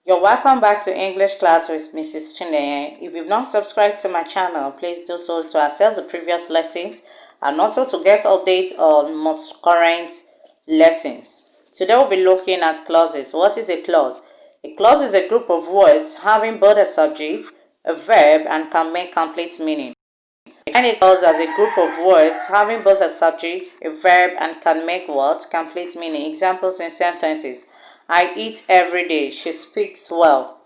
You're welcome back to English class with Mrs. Chineye. If you've not subscribed to my channel, please do so to access the previous lessons and also to get updates on most current lessons. Today we'll be looking at clauses. What is a clause? A clause is a group of words having both a subject, a verb, and can make complete meaning. Define a clause as a group of words having both a subject, a verb, and can make what? Complete meaning. Examples in sentences. I eat every day. She speaks well.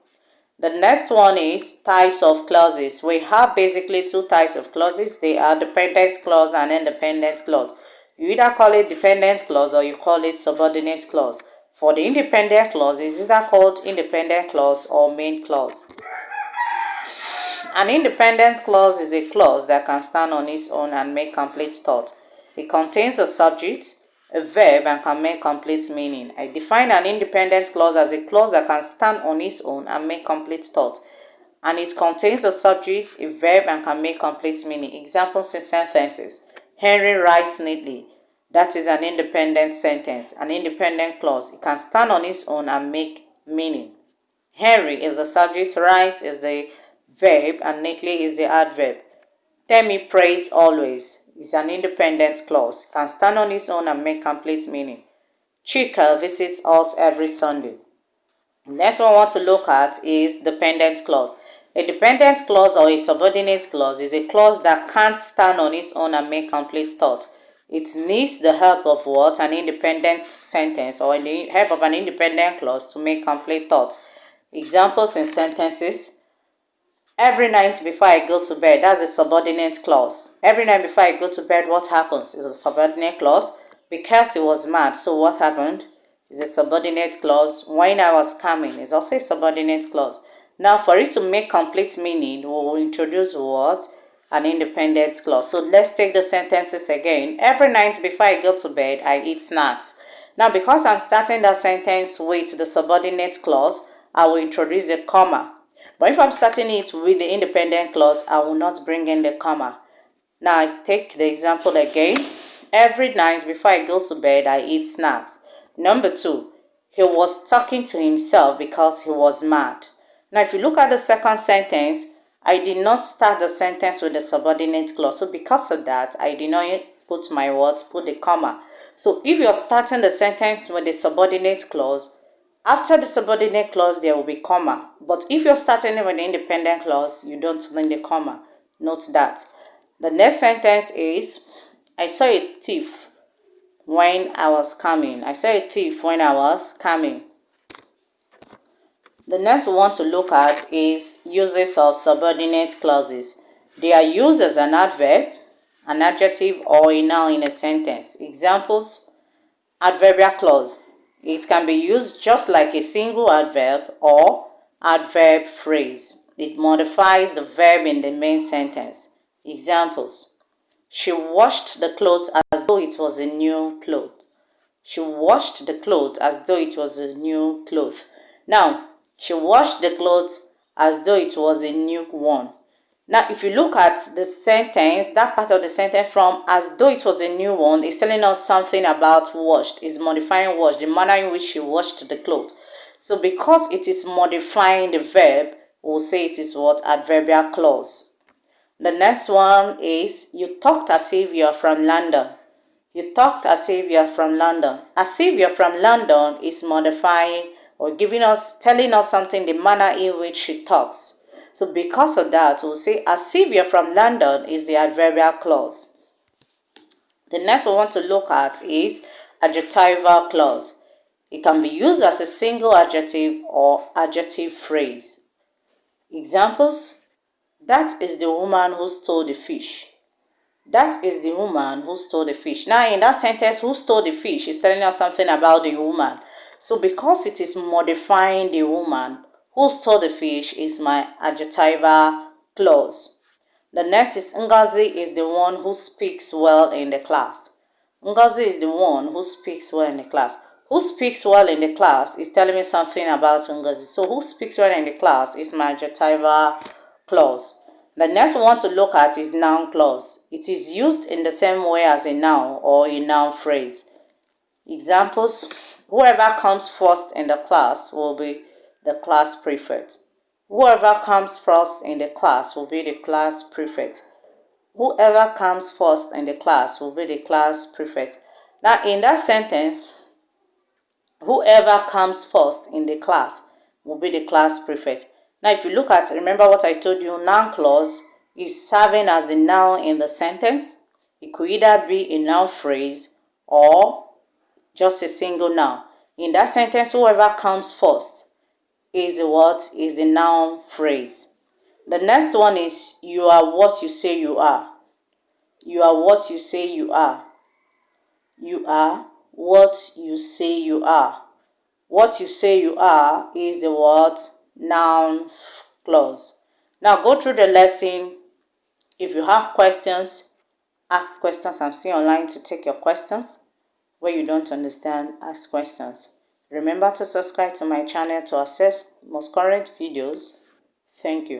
The next one is types of clauses. We have basically two types of clauses. They are dependent clause and independent clause. You either call it dependent clause or you call it subordinate clause. For the independent clause, it's either called independent clause or main clause. An independent clause is a clause that can stand on its own and make complete thought. It contains a subject, a verb, and can make complete meaning. I define an independent clause as a clause that can stand on its own and make complete thought. And it contains a subject, a verb, and can make complete meaning. Examples in sentences. Henry writes neatly. That is an independent sentence, an independent clause. It can stand on its own and make meaning. Henry is the subject, writes is the verb, and neatly is the adverb. Temi prays always is an independent clause, can stand on its own and make complete meaning. Chika visits us every Sunday. Next one I want to look at is dependent clause. A dependent clause or a subordinate clause is a clause that can't stand on its own and make complete thought. It needs the help of what? An independent sentence or the help of an independent clause to make complete thought. Examples in sentences. Every night before I go to bed, that's a subordinate clause. Every night before I go to bed, what happens? Is a subordinate clause. Because he was mad, so what happened? Is a subordinate clause. When I was coming is also a subordinate clause. Now, for it to make complete meaning, we will introduce what? An independent clause. So let's take the sentences again. Every night before I go to bed, I eat snacks. Now, because I'm starting that sentence with the subordinate clause, I will introduce a comma. But if I'm starting it with the independent clause, I will not bring in the comma. Now I take the example again. Every night before I go to bed, I eat snacks. Number 2, he was talking to himself because he was mad. Now if you look at the second sentence, I did not start the sentence with the subordinate clause. So because of that, I did not put the comma. So if you're starting the sentence with the subordinate clause, after the subordinate clause, there will be comma. But if you're starting with the independent clause, you don't need the comma. Note that. The next sentence is, I saw a thief when I was coming. I saw a thief when I was coming. The next we want to look at is uses of subordinate clauses. They are used as an adverb, an adjective, or a noun in a sentence. Examples, adverbial clause. It can be used just like a single adverb or adverb phrase. It modifies the verb in the main sentence. Examples. She washed the clothes as though it was a new cloth. She washed the clothes as though it was a new cloth. Now, she washed the clothes as though it was a new one. Now, if you look at the sentence, that part of the sentence from as though it was a new one is telling us something about washed. It's modifying washed, the manner in which she washed the clothes. So because it is modifying the verb, we'll say it is what? Adverbial clause. The next one is you talked as if you are from London. You talked as if you are from London. As if you are from London is modifying or telling us something, the manner in which she talks. So because of that, we'll say as if you're from London is the adverbial clause. The next we want to look at is adjectival clause. It can be used as a single adjective or adjective phrase. Examples, that is the woman who stole the fish. That is the woman who stole the fish. Now in that sentence, who stole the fish is telling us something about the woman. So because it is modifying the woman, who stole the fish is my adjectival clause. The next is Ngozi is the one who speaks well in the class. Ngozi is the one who speaks well in the class. Who speaks well in the class is telling me something about Ngozi. So who speaks well in the class is my adjectival clause. The next we want to look at is noun clause. It is used in the same way as a noun or a noun phrase. Examples, whoever comes first in the class will be the class prefect. Whoever comes first in the class will be the class prefect. Whoever comes first in the class will be the class prefect. Now, in that sentence, whoever comes first in the class will be the class prefect. Now, if you look at, remember what I told you, noun clause is serving as the noun in the sentence. It could either be a noun phrase or just a single noun. In that sentence, whoever comes first is the what? Is the noun phrase. The next one is you are what you say you are. You are what you say you are. You are what you say you are. What you say you are is the what? Noun clause. Now go through the lesson. If you have questions, ask questions. I'm still online to take your questions. Where you don't understand, ask questions. Remember to subscribe to my channel to access most current videos. Thank you.